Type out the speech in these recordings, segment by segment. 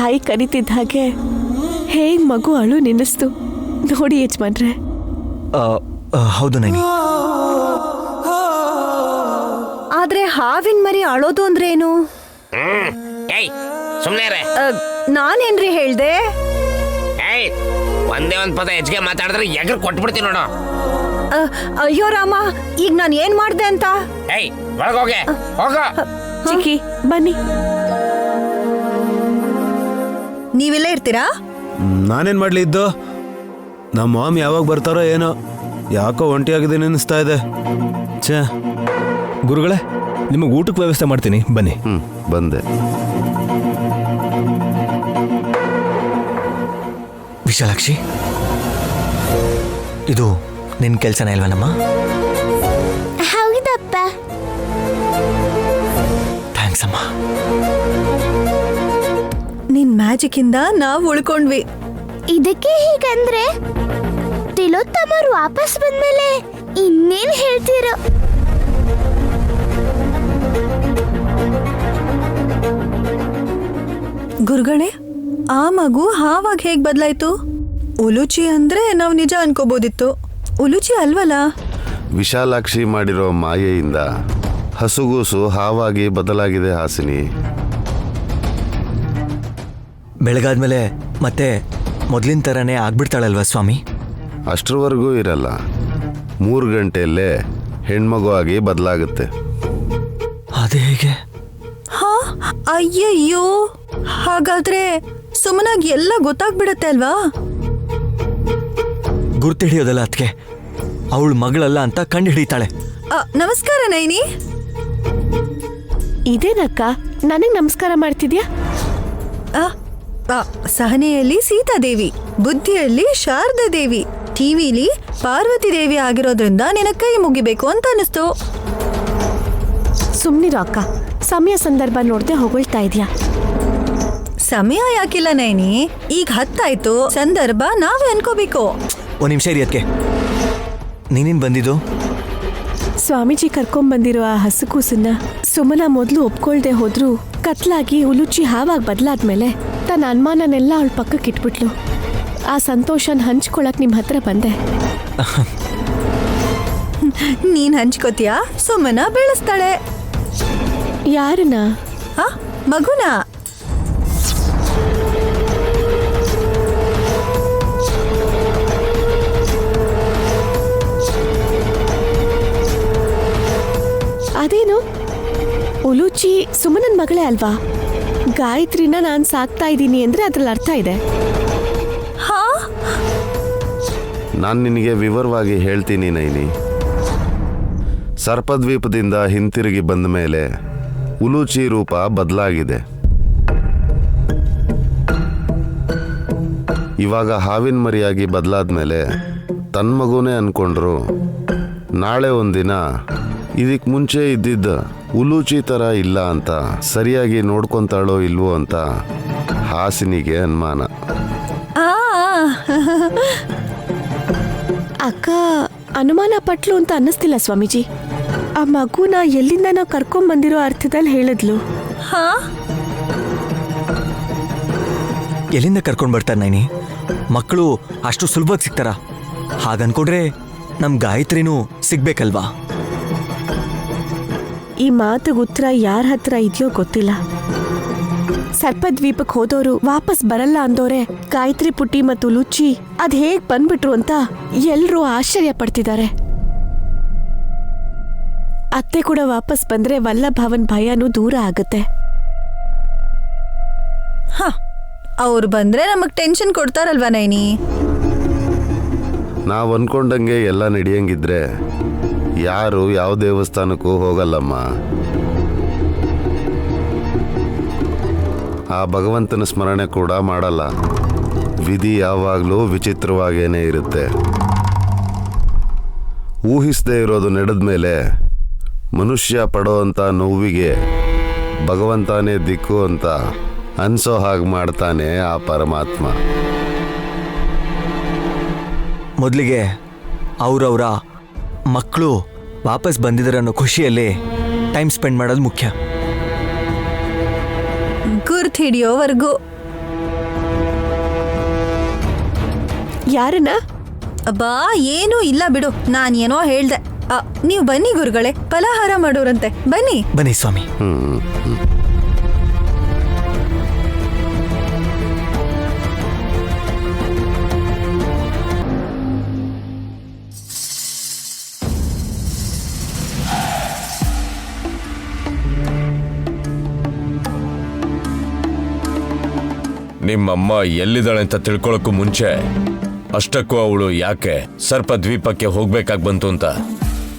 ತಾಯಿ ಕರಿತಿದ್ದ ಹಾಗೆ ಹೇಗ್ ಮಗು ಅಳು ನಿಲ್ಲಿಸ್ತು ನೋಡಿ ಯಜಮಾನ್ರೆ. ಹೌದು ನೈನಿ. ಆದ್ರೆ ಹಾವಿನ ಮರಿ ಅಳೋದು ಅಂದ್ರೆ ಏನು? ನಾನೇನ್ರಿ ಹೇಳ್ದೆ? ಒಂದೇ ಒಂದ್ ಪದ ಹೆಚ್ಚಿಗೆ ಮಾತಾಡಿದ್ರೆ ಎಗರ್ ಕೊಟ್ಬಿಡ್ತೀನಿ ನೋಡು. ಅಯ್ಯೋ ರಾಮ, ಈಗ ನಾನು ಏನ್ ಮಾಡ್ದೆ ಅಂತ? ಒಳಗೋಗೆ ಹೋಗ. ಚಿಕ್ಕಿ ಬನ್ನಿ. ನೀವಿಲ್ಲೇ ಇರ್ತೀರಾ? ನಾನೇನ್ ಮಾಡ್ಲಿ ಇದ್ದು? ನಮ್ಮ ಮಾಮ್ ಯಾವಾಗ ಬರ್ತಾರೋ ಏನೋ, ಯಾಕೋ ಒಂಟಿಯಾಗಿದೆ ನೆನೆಸ್ತಾ ಇದೆ. ಛೇ, ಗುರುಗಳೇ, ನಿಮಗೆ ಊಟಕ್ಕೆ ವ್ಯವಸ್ಥೆ ಮಾಡ್ತೀನಿ, ಬನ್ನಿ. ಬಂದೆ. ವಿಶಾಲಾಕ್ಷಿ, ಇದು ನಿನ್ನ ಕೆಲಸನ ಇಲ್ವನಮ್ಮ? ಹೌದಪ್ಪ. ಥ್ಯಾಂಕ್ಸ್ ಅಮ್ಮ. ನಿನ್ ಮ್ಯಾಜಿಕ್ ಇಂದ ನಾವು ಉಳ್ಕೊಂಡ್ವಿ. ಇದಕ್ಕೆ ಹೀಗಂದ್ರೆ ತಿಲೋತ್ತಮರು ವಾಪಸ್ ಬಂದ್ಮೇಲೆ ಇನ್ನೇನ್ ಹೇಳ್ತೀರೋ? ಗುರುಗಳೇ, ಆ ಮಗು ಹಾವಾಗ ಹೇಗ್ ಬದಲಾಯ್ತು? ಉಲುಚಿ ಅಂದ್ರೆ ನಾವು ನಿಜ ಅನ್ಕೋಬೋದಿತ್ತು, ಉಲುಚಿ ಅಲ್ವಲ್ಲ? ವಿಶಾಲಾಕ್ಷಿ ಮಾಡಿರೋ ಮಾಯೆಯಿಂದ ಹಸುಗೂಸು ಹಾವಾಗಿ ಬದಲಾಗಿದೆ ಹಾಸಿನಿ. ಬೆಳಗಾದ್ಮೇಲೆ ಮತ್ತೆ ಮೊದಲಿನ ಥರನೇ ಆಗ್ಬಿಡ್ತಾಳಲ್ವಾ ಸ್ವಾಮಿ? ಅಷ್ಟರವರೆಗೂ ಇರಲ್ಲ, 3 ಗಂಟೆಯಲ್ಲೇ ಹೆಣ್ಮಗು ಆಗಿ ಬದಲಾಗುತ್ತೆ. ಅದೇ ಹೇಗೆ? ಹಾ, ಅಯ್ಯಯ್ಯೋ, ಹಾಗಾದ್ರೆ ಸುಮ್ಮನಾಗಿ ಎಲ್ಲ ಗೊತ್ತಾಗ್ಬಿಡತ್ತೆ ಅಲ್ವಾ? ಗುರ್ತು ಹಿಡಿಯೋದಲ್ಲ ಅದಕ್ಕೆ, ಅವಳು ಮಗಳಲ್ಲ ಅಂತ ಕಂಡು ಹಿಡಿತಾಳೆ. ನಮಸ್ಕಾರ ನೈನಿ. ಇದೇನಕ್ಕ ನನಗ್ ನಮಸ್ಕಾರ ಮಾಡ್ತಿದ್ಯಾ? ಸಹನೆಯಲ್ಲಿ ಸೀತಾದೇವಿ, ಬುದ್ಧಿಯಲ್ಲಿ ಶಾರದಾ ದೇವಿ, ಟಿವಿಲಿ ಪಾರ್ವತಿ ದೇವಿ ಆಗಿರೋದ್ರಿಂದ ನಿನ್ನ ಕೈ ಮುಗಿಬೇಕು ಅಂತ ಅನಿಸ್ತು. ಸುಮ್ನಿರೋ ಅಕ್ಕ, ಸಮಯ ಸಂದರ್ಭ ನೋಡ್ದೆ ಹೊಗಳ್ತಾ ಇದ್ಯಾ. ಸಮಯ ಯಾಕಿಲ್ಲ ನೈನಿ, ಈಗ 10 ಆಯ್ತು, ಸಂದರ್ಭ ನಾವೇ ಅನ್ಕೋಬೇಕು. ಒಂದು ನಿಮಿಷ ಇರಿ ಅದಕ್ಕೆ. ನೀನೇನು ಬಂದಿದ್ದು? ಸ್ವಾಮೀಜಿ ಕರ್ಕೊಂಡ್ಬಂದಿರೋ ಆ ಹಸುಕೂಸನ್ನ ಸುಮನ ಮೊದಲು ಒಪ್ಕೊಳ್ದೆ ಹೋದ್ರು ಕತ್ಲಾಗಿ ಉಲುಚಿ ಹಾವಾಗಿ ಬದಲಾದ್ಮೇಲೆ ತನ್ನ ಅನುಮಾನನೆಲ್ಲ ಅವಳ ಪಕ್ಕಕ್ಕೆ ಇಟ್ಬಿಟ್ಲು. ಆ ಸಂತೋಷನ ಹಂಚ್ಕೊಳಕ್ ನಿಮ್ಮ ಹತ್ರ ಬಂದೆ. ನೀನ್ ಹಂಚ್ಕೋತೀಯಾ? ಸುಮ್ಮನ ಬೆಳೆಸ್ತಾಳೆ. ಯಾರನ್ನ? ಮಗುನ. ಅದೇನು, ಉಲುಚಿ ಸುಮನನ್ ಮಗಳೇ ಅಲ್ವಾ? ಗಾಯತ್ರಿನ ನಾನು ಸಾಕ್ತಾ ಇದ್ದೀನಿ ಅಂದ್ರೆ ಅದ್ರಲ್ಲಿ ಅರ್ಥ ಇದೆ. ಹಾ, ನಾನು ನಿನಗೆ ವಿವರವಾಗಿ ಹೇಳ್ತೀನಿ ನೈನಿ. ಸರ್ಪದ್ವೀಪದಿಂದ ಹಿಂತಿರುಗಿ ಬಂದ ಮೇಲೆ ಉಲುಚಿ ರೂಪ ಬದಲಾಗಿದೆ. ಇವಾಗ ಹಾವಿನ ಮರಿಯಾಗಿ ಬದಲಾದ್ಮೇಲೆ ತನ್ನ ಮಗುನೇ ಅನ್ಕೊಂಡ್ರು. ನಾಳೆ ಒಂದಿನ ಇದಕ್ಕೆ ಮುಂಚೆ ಇದ್ದಿದ್ದ ಉಲುಚಿ ಥರ ಇಲ್ಲ ಅಂತ ಸರಿಯಾಗಿ ನೋಡ್ಕೊತಾಳೋ ಇಲ್ವೋ ಅಂತ ಹಾಸಿನಿಗೆ ಅನುಮಾನ. ಅಕ್ಕ ಅನುಮಾನ ಪಟ್ಲು ಅಂತ ಅನ್ನಿಸ್ತಿಲ್ಲ ಸ್ವಾಮೀಜಿ. ಆ ಮಗುನ ಎಲ್ಲಿಂದ ನಾವು ಕರ್ಕೊಂಡ್ಬಂದಿರೋ ಅರ್ಥದಲ್ಲಿ ಹೇಳಿದ್ಲು. ಹಾ, ಎಲ್ಲಿಂದ ಕರ್ಕೊಂಡು ಬರ್ತಾರೆ ನೈನಿ? ಮಕ್ಕಳು ಅಷ್ಟು ಸುಲಭವಾಗಿ ಸಿಗ್ತಾರ? ಹಾಗನ್ಕೊಂಡ್ರೆ ನಮ್ಮ ಗಾಯತ್ರಿನೂ ಸಿಗ್ಬೇಕಲ್ವಾ? ಈ ಮಾತಿಗೆ ಉತ್ತರ ಯಾರ ಹತ್ರ ಇದೆಯೋ ಗೊತ್ತಿಲ್ಲ. ಸರ್ಪದ್ವೀಪಕ್ಕೆ ಹೋದವರು ವಾಪಸ್ ಬರಲ್ಲ ಅಂದೋರೆ ಗಾಯತ್ರಿ ಪುಟ್ಟಿ ಮತ್ತು ಲುಚ್ಚಿ ಅದ್ ಹೇಗ್ ಬಂದ್ಬಿಟ್ರು ಅಂತ ಎಲ್ರೂ ಆಶ್ಚರ್ಯ ಪಡ್ತಿದ್ದಾರೆ. ಅತ್ತೆ ಕೂಡ ವಾಪಸ್ ಬಂದ್ರೆ ವಲ್ಲಭವನ್ ಭಯನೂ ದೂರ ಆಗುತ್ತೆ. ಅವ್ರು ಬಂದ್ರೆ ನಮಗ್ ಟೆನ್ಷನ್ ಕೊಡ್ತಾರಲ್ವಾ ನೈನಿ? ನಾವು ಅನ್ಕೊಂಡಂಗೆ ಎಲ್ಲ ನಡೆಯಂಗಿದ್ರೆ ಯಾರು ಯಾವ ದೇವಸ್ಥಾನಕ್ಕೂ ಹೋಗಲ್ಲಮ್ಮ. ಆ ಭಗವಂತನ ಸ್ಮರಣೆ ಕೂಡ ಮಾಡಲ್ಲ. ವಿಧಿ ಯಾವಾಗಲೂ ವಿಚಿತ್ರವಾಗೇನೆ ಇರುತ್ತೆ. ಊಹಿಸದೇ ಇರೋದು ನಡೆದ ಮೇಲೆ ಮನುಷ್ಯ ಪಡೋವಂಥ ನೋವಿಗೆ ಭಗವಂತನೇ ದಿಕ್ಕು ಅಂತ ಅನ್ಸೋ ಹಾಗೆ ಮಾಡ್ತಾನೆ ಆ ಪರಮಾತ್ಮ. ಮೊದಲಿಗೆ ಅವರವರ ಮಕ್ಕಳು ವಾಪಸ್ ಬಂದಿದ್ದಾರೆ ಅನ್ನೋ ಖುಷಿಯಲ್ಲಿ ಟೈಮ್ ಸ್ಪೆಂಡ್ ಮಾಡೋದು ಮುಖ್ಯ. ಗುರ್ತು ಹಿಡಿಯೋವರೆಗೂ. ಯಾರನ್ನ? ಅಬ್ಬಾ ಏನೂ ಇಲ್ಲ ಬಿಡು, ನಾನೇನೋ ಹೇಳ್ದೆ. ನೀವು ಬನ್ನಿ ಗುರುಗಳೇ, ಫಲಹಾರ ಮಾಡೋರಂತೆ, ಬನ್ನಿ. ಬನ್ನಿ ಸ್ವಾಮಿ. ನಿಮ್ಮಮ್ಮ ಎಲ್ಲಿದ್ದಾಳೆ ಅಂತ ತಿಳ್ಕೊಳಕ್ಕೂ ಮುಂಚೆ ಅಷ್ಟಕ್ಕೂ ಅವಳು ಯಾಕೆ ಸರ್ಪ ದ್ವೀಪಕ್ಕೆ ಹೋಗ್ಬೇಕಾಗಿ ಬಂತು ಅಂತ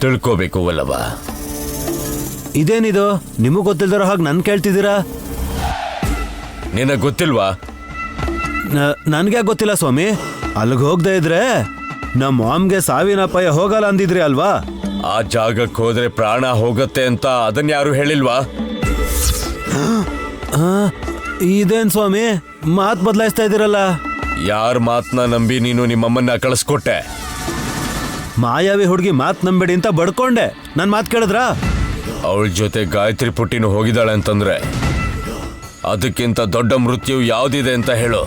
ತಿಳ್ಕೋಬೇಕು ಅಲ್ಲವ? ಇದೇನಿದು, ನಿಮಗ್ ಗೊತ್ತಿಲ್ದಿರೋ ಹಾಗೆ ನನ್ ಕೇಳ್ತಿದ್ದೀರಾ? ನಿನಗೆ ಗೊತ್ತಿಲ್ವಾ? ನನ್ಗೆ ಗೊತ್ತಿಲ್ಲ ಸ್ವಾಮಿ. ಅಲ್ಲಿಗೆ ಹೋಗದೆ ಇದ್ರೆ ನಮ್ಮ ಮಾಮ್ಗೆ ಸಾವಿನ ಅಪಾಯ ಹೋಗಲ್ಲ ಅಂದಿದ್ರಿ ಅಲ್ವಾ? ಆ ಜಾಗಕ್ಕೆ ಹೋದ್ರೆ ಪ್ರಾಣ ಹೋಗತ್ತೆ ಅಂತ ಅದನ್ನ ಯಾರು ಹೇಳಿಲ್ವಾ? ಇದೇನ್ ಸ್ವಾಮಿ ಮಾತ್ ಬದಲಾಯಿಸ್ತಾ ಇದ್ದೀರಲ್ಲ? ಯಾರ ಮಾತನ್ನ ನಂಬಿ ನೀನು ನಿಮ್ಮಮ್ಮನ್ನ ಕಳಿಸ್ಕೊಟ್ಟೆ? ಮಾಯಾವಿ ಹುಡುಗಿ ಮಾತ್ ನಂಬೇಡಿ ಅಂತ ಬಡ್ಕೊಂಡೆ. ನನ್ ಮಾತ್ ಕೇಳಿದ್ರಾ? ಅವಳ ಜೊತೆ ಗಾಯತ್ರಿ ಪುಟ್ಟಿನೂ ಹೋಗಿದ್ದಾಳೆ ಅಂತಂದ್ರೆ ಅದಕ್ಕಿಂತ ದೊಡ್ಡ ಮೃತ್ಯು ಯಾವ್ದಿದೆ ಅಂತ ಹೇಳು.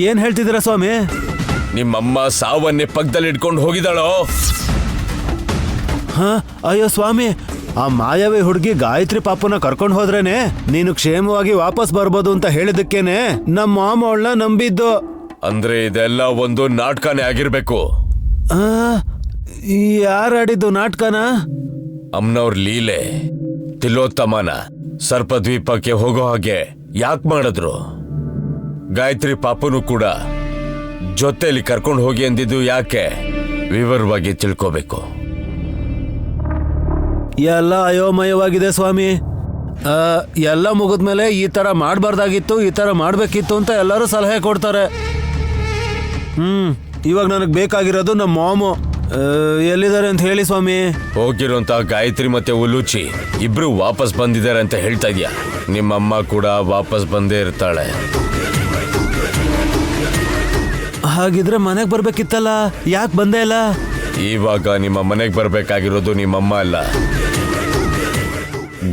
ಏನ್ ಹೇಳ್ತಿದ್ದೀರಾ ಸ್ವಾಮಿ? ನಿಮ್ಮಮ್ಮ ಸಾವನ್ನೇ ಪಕ್ಕದಲ್ಲಿ ಇಟ್ಕೊಂಡು ಹೋಗಿದ್ದಾಳೋ? ಅಯ್ಯೋ ಸ್ವಾಮಿ, ಆ ಮಾಯಾವಿ ಹುಡುಗಿ ಗಾಯತ್ರಿ ಪಾಪನ ಕರ್ಕೊಂಡು ಹೋದ್ರೇನೆ ನೀನು ಕ್ಷೇಮವಾಗಿ ವಾಪಸ್ ಬರ್ಬೋದು ಅಂತ ಹೇಳಿದಕ್ಕೇನೆ ನಮ್ಮ ಮಾಮ ಅವಳನ್ನ ನಂಬಿದ್ದು. ಅಂದ್ರೆ ಇದೆಲ್ಲ ಒಂದು ನಾಟಕನೇ ಆಗಿರ್ಬೇಕು. ಯಾರಾಡಿದ್ದು ನಾಟಕನ? ಅಮ್ಮನವ್ರ ಲೀಲೆ. ತಿಲೋತ್ತಮನ ಸರ್ಪದ್ವೀಪಕ್ಕೆ ಹೋಗೋ ಹಾಗೆ ಯಾಕೆ ಮಾಡಿದ್ರು? ಗಾಯತ್ರಿ ಪಾಪನು ಕೂಡ ಜೊತೆಲಿ ಕರ್ಕೊಂಡು ಹೋಗಿ ಅಂದಿದ್ದು ಯಾಕೆ? ವಿವರವಾಗಿ ತಿಳ್ಕೋಬೇಕು. ಎಲ್ಲ ಅಯೋಮಯವಾಗಿದೆ ಸ್ವಾಮಿ. ಎಲ್ಲ ಮುಗಿದ್ಮೇಲೆ ಈ ತರ ಮಾಡಬಾರ್ದಾಗಿತ್ತು, ಈ ತರ ಮಾಡ್ಬೇಕಿತ್ತು ಅಂತ ಎಲ್ಲರೂ ಸಲಹೆ ಕೊಡ್ತಾರೆ. ಇವಾಗ ನನಗೆ ಬೇಕಾಗಿರೋದು ನಮ್ಮ ಮಾಮು ಎಲ್ಲಿದ್ದಾರೆ ಅಂತ ಹೇಳಿ ಸ್ವಾಮಿ. ಹೋಗಿರೋಂತ ಗಾಯತ್ರಿ ಮತ್ತೆ ಉಲೂಚಿ ಇಬ್ರು ವಾಪಸ್ ಬಂದಿದ್ದಾರೆ ಅಂತ ಹೇಳ್ತಾ ಇದೀಯ. ನಿಮ್ಮಮ್ಮ ಕೂಡ ವಾಪಸ್ ಬಂದೇ ಇರ್ತಾಳೆ. ಹಾಗಿದ್ರೆ ಮನೆಗೆ ಬರ್ಬೇಕಿತ್ತಲ್ಲ, ಯಾಕೆ ಬಂದೇ ಇಲ್ಲ? ಇವಾಗ ನಿಮ್ಮ ಮನೆಗೆ ಬರ್ಬೇಕಾಗಿರೋದು ನಿಮ್ಮಮ್ಮ ಅಲ್ಲ,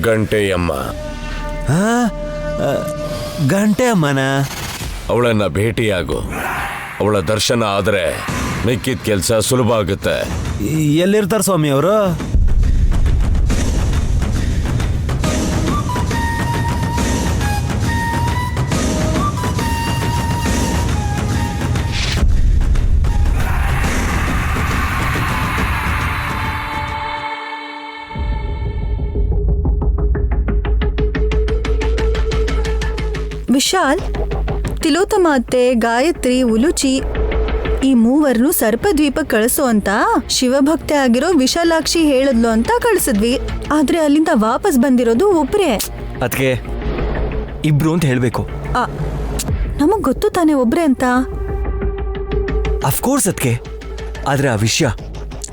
ಗಂಟೆಯಮ್ಮ. ಗಂಟೆ ಅಮ್ಮನ? ಅವಳನ್ನ ಭೇಟಿಯಾಗು. ಅವಳ ದರ್ಶನ ಆದ್ರೆ ಮಿಕ್ಕಿದ ಕೆಲಸ ಸುಲಭ ಆಗುತ್ತೆ. ಎಲ್ಲಿರ್ತಾರೆ ಸ್ವಾಮಿ ಅವರು? ವಿಶಾಲ್, ತಿಲೋತ್ತಮ ಅತ್ತೆ, ಗಾಯತ್ರಿ, ಉಲುಚಿ ಈ ಮೂವರನ್ನು ಸರ್ಪದ್ವೀಪ ಕಳಿಸು ಅಂತ ಶಿವಭಕ್ತೆ ಆಗಿರೋ ವಿಶಾಲಾಕ್ಷಿ ಹೇಳಿದ್ಲು ಅಂತ ಕಳಿಸಿದ್ವಿ. ಆದ್ರೆ ಅಲ್ಲಿಂದ ವಾಪಸ್ ಬಂದಿರೋದು ಒಬ್ರೇ. ಅದಕ್ಕೆ ಇಬ್ರು ಅಂತ ಹೇಳ್ಬೇಕು. ನಮಗ್ ಗೊತ್ತು ತಾನೆ ಒಬ್ರೇ ಅಂತ. ಅಫ್ಕೋರ್ಸ್ ಅದಕ್ಕೆ, ಆದ್ರೆ ಆ ವಿಷಯ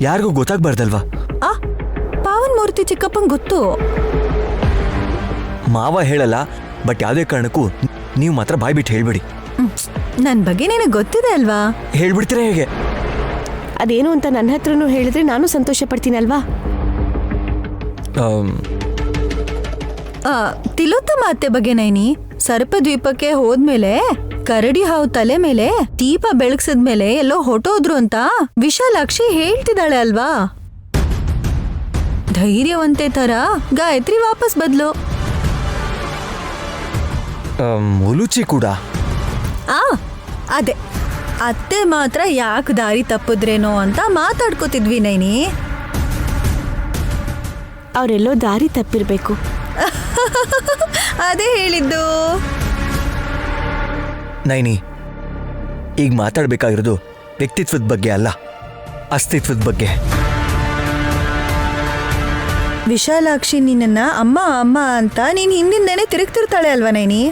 ಯಾರಿಗೂ ಗೊತ್ತಾಗ್ಬಾರ್ದಲ್ವಾ? ಪಾವನ್ ಮೂರ್ತಿ ಚಿಕ್ಕಪ್ಪಂಗ್ ಗೊತ್ತು. ಮಾವ ಹೇಳಲ್ಲ, ಬಟ್ ಯಾವುದೇ ಕಾರಣಕ್ಕೂ ನೀವು ಮಾತ್ರ ಬಾಯ್ ಬಿಟ್ಟು ಹೇಳ್ಬೇಡಿ. ನನ್ ಬಗ್ಗೆ ನಿನಗೆ ಗೊತ್ತಿದೆ ಅಲ್ವಾ? ಹೇಳ್ಬಿಡ್ತೀರಾ ಹೇಗೆ? ಅದೇನು ಅಂತ ನನ್ನ ಹತ್ರನೂ ಹೇಳಿದ್ರೆ ನಾನು ಸಂತೋಷ ಪಡ್ತೀನಲ್ವಾ? ತಿಲೋತ್ತಮ ಅತ್ತೆ ಬಗ್ಗೆ ನೈನಿ ಸರ್ಪದ್ವೀಪಕ್ಕೆ ಹೋದ್ಮೇಲೆ ಕರಡಿ ಹಾವು ತಲೆ ಮೇಲೆ ದೀಪ ಬೆಳಗ್ಸದ್ಮೇಲೆ ಎಲ್ಲೋ ಹೊಟ್ಟೋದ್ರು ಅಂತ ವಿಶಾಲಾಕ್ಷಿ ಹೇಳ್ತಿದ್ದಾಳೆ ಅಲ್ವಾ? ಧೈರ್ಯವಂತೆ ತರ ಗಾಯತ್ರಿ ವಾಪಸ್ ಬದ್ಲು. ಉಲುಚಿ ಕೂಡ ಅದೇ ಅತ್ತೆ ಮಾತ್ರ ಯಾಕೆ ದಾರಿ ತಪ್ಪಿದ್ರೇನೋ ಅಂತ ಮಾತಾಡ್ಕೋತಿದ್ವಿ ನೈನಿ. ಅವರೆಲ್ಲೋ ದಾರಿ ತಪ್ಪಿರ್ಬೇಕು. ಅದೇ ಹೇಳಿದ್ದು. ನೈನಿ, ಈಗ ಮಾತಾಡ್ಬೇಕಾಗಿರೋದು ವ್ಯಕ್ತಿತ್ವದ ಬಗ್ಗೆ ಅಲ್ಲ, ಅಸ್ತಿತ್ವದ ಬಗ್ಗೆ. ವಿಶಾಲಾಕ್ಷಿ ನಿನ್ನ ಅಮ್ಮ ಅಮ್ಮ ಅಂತ ನೀನ್ ಹಿಂದಿಂದೇನೆ ತಿರುಗ್ತಿರ್ತಾಳೆ ಅಲ್ವಾ ನೈನಿ?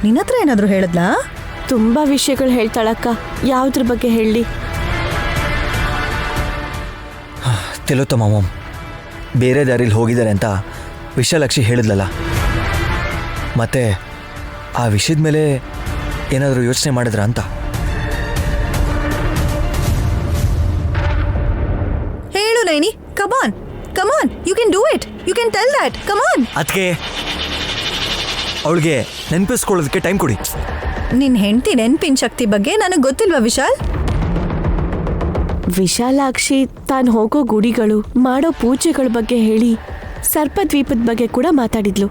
ನಿನ್ನ ಹತ್ರ ಏನಾದ್ರು ಹೇಳದ್ಲಾ? ತುಂಬಾ ವಿಷಯಗಳು ಹೇಳ್ತಾಳಕ್ಕ. ಯಾವ್ದ್ರ ಬಗ್ಗೆ ಹೇಳಿ? ತಿಲೋತ್ತಮ ಮಾಮ್ ಬೇರೆ ದಾರಿಲಿ ಹೋಗಿದ್ದಾರೆ ಅಂತ ವಿಶಾಲಾಕ್ಷಿ ಹೇಳಿದ್ಲಲ್ಲ, ಮತ್ತೆ ಆ ವಿಷಯದ ಮೇಲೆ ಏನಾದರೂ ಯೋಚನೆ ಮಾಡಿದ್ರ ಅಂತ. ಹೇಳು Naini, come on come on, you can do it, you can tell that, come on. ಅದಕ್ಕೆ ಅವಳಿಗೆ ನೆನಪಿಸ್ಕೊಳ್ಳೋದಕ್ಕೆ ಟೈಮ್ ಕೊಡಿ. ನಿನ್ ಹೆಂಡತಿ ನೆನ್ಪಿನ ಶಕ್ತಿ ಬಗ್ಗೆ ನನಗೆ ಗೊತ್ತಿಲ್ವಾ ವಿಶಾಲ್? ವಿಶಾಲಾಕ್ಷಿ ತಾನು ಹೋಗೋ ಗುಡಿಗಳು ಮಾಡೋ ಪೂಜೆಗಳ ಬಗ್ಗೆ ಹೇಳಿ ಸರ್ಪದ್ವೀಪದ ಬಗ್ಗೆ ಕೂಡ ಮಾತಾಡಿದ್ಲು.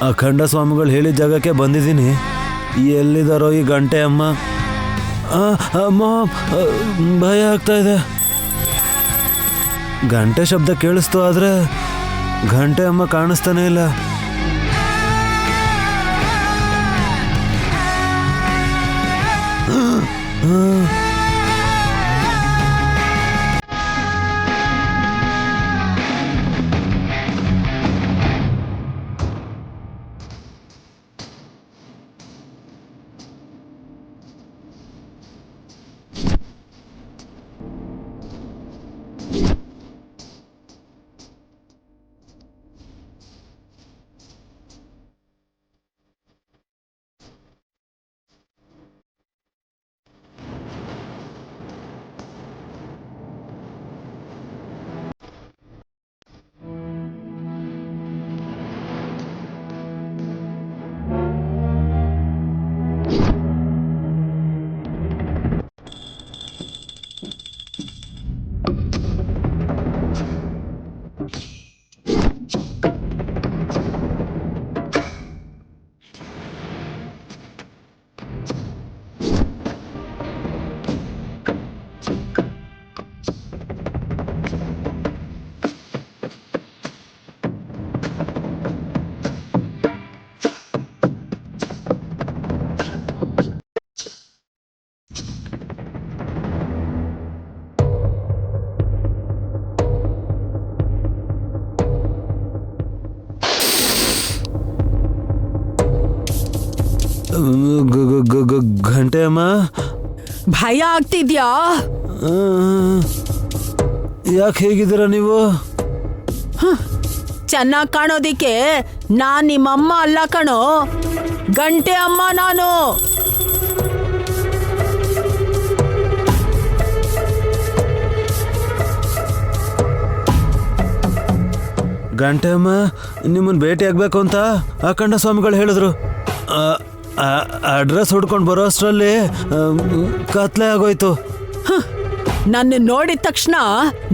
ಅಖಂಡ ಸ್ವಾಮಿಗಳು ಹೇಳಿದ ಜಾಗಕ್ಕೆ ಬಂದಿದ್ದೀನಿ. ಎಲ್ಲಿದಾರೋ ಈ ಗಂಟೆ ಅಮ್ಮ? ಅಮ್ಮ, ಭಯ ಆಗ್ತಾ ಇದೆ. ಗಂಟೆ ಶಬ್ದ ಕೇಳಿಸ್ತು, ಆದ್ರೆ ಗಂಟೆ ಅಮ್ಮ ಕಾಣಿಸ್ತಾನೆ ಇಲ್ಲ. ಗಂಟೆ ಅಮ್ಮ, ಭಯ ಆಗ್ತಿದ್ಯಾ? ಯಾಕೆ ಹೇಗಿದ್ದೀರಾ ನೀವು? ಚೆನ್ನಾಗಿ ಕಾಣೋದಿಕ್ಕೆ ನಾನ್ ನಿಮ್ಮಮ್ಮ ಅಲ್ಲ ಕಣೋ, ಗಂಟೆ ಅಮ್ಮ ನಾನು. ಗಂಟೆ ಅಮ್ಮ, ನಿಮ್ಮನ್ನ ಭೇಟಿ ಆಗ್ಬೇಕು ಅಂತ ಅಖಂಡ ಸ್ವಾಮಿಗಳು ಹೇಳಿದ್ರು. ಅಡ್ರೆಸ್ ಹುಡ್ಕೊಂಡು ಬರೋ ಅಷ್ಟರಲ್ಲಿ ಕತ್ಲೆ ಆಗೋಯ್ತು. ನನ್ನ ನೋಡಿದ ತಕ್ಷಣ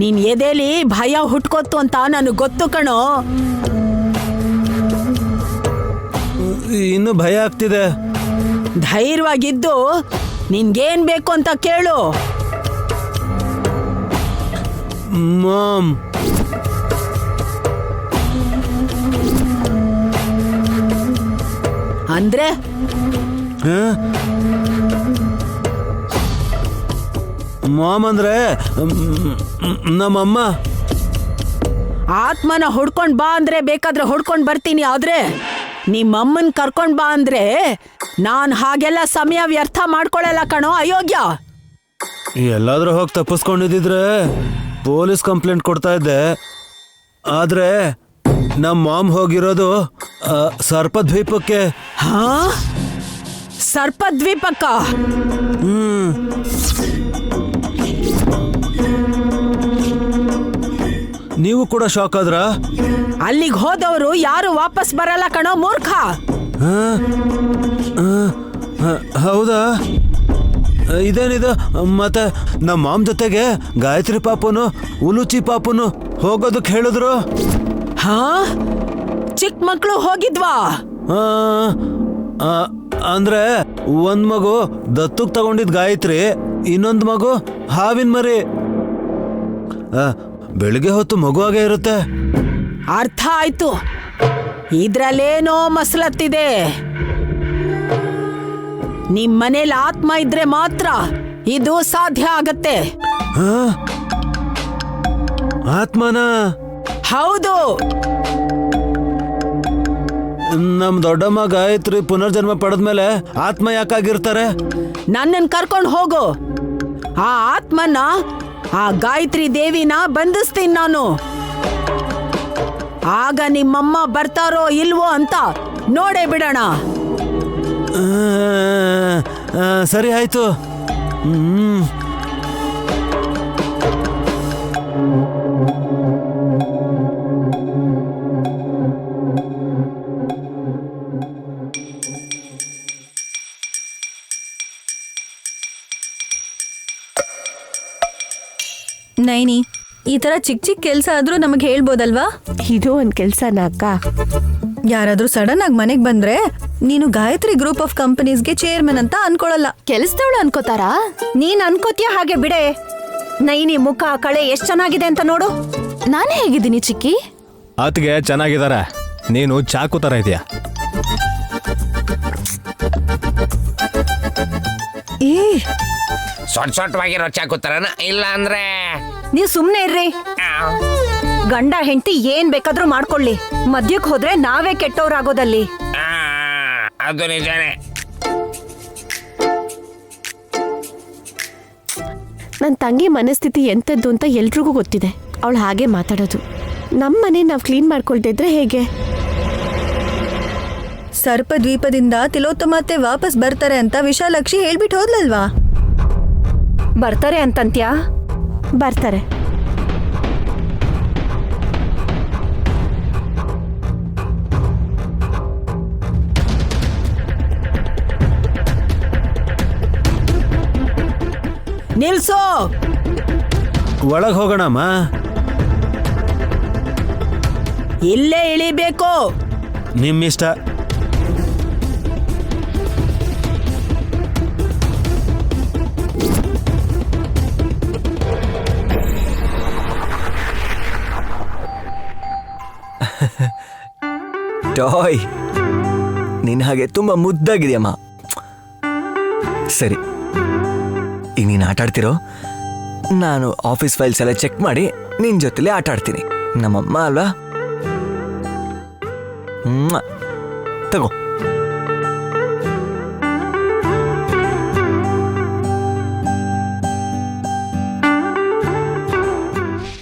ನೀನ್ ಎದೆಲಿ ಭಯ ಹುಟ್ಕೋತು ಅಂತ ನನಗೆ ಗೊತ್ತು ಕಣೋ. ಇನ್ನು ಭಯ ಆಗ್ತಿದೆ. ಧೈರ್ಯವಾಗಿದ್ದು ನಿನ್ಗೇನ್ ಬೇಕು ಅಂತ ಕೇಳು. ಮಾಮ್, ಅಂದ್ರೆ ಮಾಮ್ ಅಂದ್ರೆ ನಮ್ಮಮ್ಮ. ಆತ್ಮನ ಹುಡ್ಕೊಂಡ್ ಬಾ ಅಂದ್ರೆ ಬೇಕಾದ್ರೆ ಹುಡ್ಕೊಂಡ್ ಬರ್ತೀನಿ, ಆದ್ರೆ ನಿಮ್ಮಮ್ಮನ್ ಕರ್ಕೊಂಡ್ ಬಾ ಅಂದ್ರೆ ನಾನ್ ಹಾಗೆಲ್ಲ ಸಮಯ ವ್ಯರ್ಥ ಮಾಡ್ಕೊಳಲ್ಲ ಕಣೋ ಅಯೋಗ್ಯ. ಎಲ್ಲಾದ್ರೂ ಹೋಗಿ ತಪ್ಪಿಸ್ಕೊಂಡಿದ್ರೆ ಪೊಲೀಸ್ ಕಂಪ್ಲೇಂಟ್ ಕೊಡ್ತಾ ಇದ್ದೆ. ಆದ್ರೆ ನಮ್ಮ ಮಾಮ್ ಹೋಗಿರೋದು ಸರ್ಪದ್ವೀಪಕ್ಕೆ. ಹಾ, ಸರ್ಪದ್ವೀಪಕ್ಕ? ನೀವು ಕೂಡ ಶಾಕ್ ಆದ್ರ? ಅಲ್ಲಿಗೆ ಹೋದವರು ಯಾರು ವಾಪಸ್ ಬರಲ್ಲ ಕಣೋ ಮೂರ್ಖ. ಹೌದಾ? ಇದೇನಿದು? ಮತ್ತೆ ನಮ್ಮ ಮಾಮ್ ಜೊತೆಗೆ ಗಾಯತ್ರಿ ಪಾಪನು ಉಲುಚಿ ಪಾಪನು ಹೋಗೋದಕ್ಕೆ ಹೇಳಿದ್ರು. ಹಾ, ಚಿಕ್ಕ ಮಕ್ಕಳು ಹೋಗಿದ್ವಾ? ಅಂದ್ರೆ ಒಂದ್ ಮಗು ದತ್ತಕ್ ತಗೊಂಡಿದ್ ಗಾಯತ್ರಿ, ಇನ್ನೊಂದ್ ಮಗು ಹಾವಿನ ಮರಿ. ಬೆಳಿಗ್ಗೆ ಹೊತ್ತು ಮಗುವಾಗೇ ಇರುತ್ತೆ. ಅರ್ಥ ಆಯ್ತು. ಇದ್ರಲ್ಲೇನೋ ಮಸಲತ್ತಿದೆ. ನಿಮ್ ಮನೇಲಿ ಆತ್ಮ ಇದ್ರೆ ಮಾತ್ರ ಇದು ಸಾಧ್ಯ ಆಗತ್ತೆ. ಆತ್ಮನ? ಹೌದು. ನಮ್ ದೊಡ್ಡಮ್ಮ ಗಾಯತ್ರಿ ಪುನರ್ಜನ್ಮ ಪಡೆದ್ಮೇಲೆ ಆತ್ಮ ಯಾಕಾಗಿರ್ತಾರೆ? ನನ್ನನ್ ಕರ್ಕೊಂಡು ಹೋಗು. ಆ ಆತ್ಮನ, ಆ ಗಾಯತ್ರಿ ದೇವಿನ ಬಂಧಿಸ್ತೀನಿ ನಾನು. ಆಗ ನಿಮ್ಮಮ್ಮ ಬರ್ತಾರೋ ಇಲ್ವೋ ಅಂತ ನೋಡೇ ಬಿಡೋಣ. ಸರಿ ಆಯ್ತು. ನೈನಿ, ಈ ತರ ಚಿಕ್ಕ ಚಿಕ್ಕ ಕೆಲ್ಸ ಆದ್ರೂ ನಮಗ್ ಹೇಳ್ಬೋದಲ್ವಾ? ಇದು ಒಂದ್ ಕೆಲ್ಸನಾ ಅಕ್ಕ? ಯಾರಾದ್ರೂ ಸಡನ್ ಆಗಿ ಮನೆಗ್ ಬಂದ್ರೆ ನೀನು ಗಾಯತ್ರಿ ಗ್ರೂಪ್ ಆಫ್ ಕಂಪನೀಸ್ಗೆ ಚೇರ್ಮನ್ ಅಂತ ಅನ್ಕೊಳಲ್ಲ. ಕೆಲಸದವಳು ಅನ್ಕೋತಾರಾ? ನೀನ್ ಅನ್ಕೋತಿಯ ಹಾಗೆ ಬಿಡೆ. ನೈನಿ ಮುಖ ಕಳೆ ಎಷ್ಟ್ ಚೆನ್ನಾಗಿದೆ ಅಂತ ನೋಡು. ನಾನು ಹೇಗಿದ್ದೀನಿ ಚಿಕ್ಕಿ? ಆತ್ಗೆ ಚೆನ್ನಾಗಿದಾರ, ನೀನು ಚಾಕು ತರ ಇದೆಯಾ. ಸೊಟ್ಟವಾಗಿರೋ ಚಾಕುತ್ತರನ? ಇಲ್ಲ ಅಂದ್ರೆ ನೀವ್ ಸುಮ್ನೆ ಇರ್ರಿ. ಗಂಡ ಹೆಂಡತಿ ಏನ್ ಬೇಕಾದ್ರೂ ಮಾಡ್ಕೊಳ್ಳಿ, ಮದ್ಯಕ್ ಹೋದ್ರೆ ನಾವೇ ಕೆಟ್ಟವ್ರಾಗೋದಲ್ಲಿ. ಅದು ನಿಜಾನೇ. ನನ್ನ ತಂಗಿ ಮನಸ್ಥಿತಿ ಎಂಥದ್ದು ಅಂತ ಎಲ್ರಿಗೂ ಗೊತ್ತಿದೆ. ಅವಳು ಹಾಗೆ ಮಾತಾಡೋದು. ನಮ್ಮ ಮನೆ ನಾವು ಕ್ಲೀನ್ ಮಾಡ್ಕೊಳ್ತಾ ಇದ್ರೆ ಹೇಗೆ? ಸರ್ಪದ್ವೀಪದಿಂದ ತಿಲೋತ್ತಮತ್ತೆ ವಾಪಸ್ ಬರ್ತಾರೆ ಅಂತ ವಿಶಾಲಾಕ್ಷಿ ಹೇಳ್ಬಿಟ್ಟು ಹೋದ್ಲಲ್ವಾ? ಬರ್ತಾರೆ ಅಂತಂತ್ಯಾ? ಬರ್ತಾರೆ. ನಿಲ್ಸೋ. ಒಳಗ್ ಹೋಗೋಣಮ್ಮ. ಇಲ್ಲೇ ಇಳಿಬೇಕು. ನಿಮ್ಮಿಷ್ಟ. ಟಾಯ್, ನೀನ್ ಹಾಗೆ ತುಂಬಾ ಮುದ್ದಾಗಿದೆಯಮ್ಮ. ಸರಿ, ಈಗ ನೀನು ಆಟ ಆಡ್ತಿರೋ, ನಾನು ಆಫೀಸ್ ಫೈಲ್ಸ್ ಎಲ್ಲ ಚೆಕ್ ಮಾಡಿ ನಿನ್ ಜೊತೆಲೆ ಆಟ ಆಡ್ತೀನಿ. ನಮ್ಮಮ್ಮ ಅಲ್ವಾ? ತಗೋ.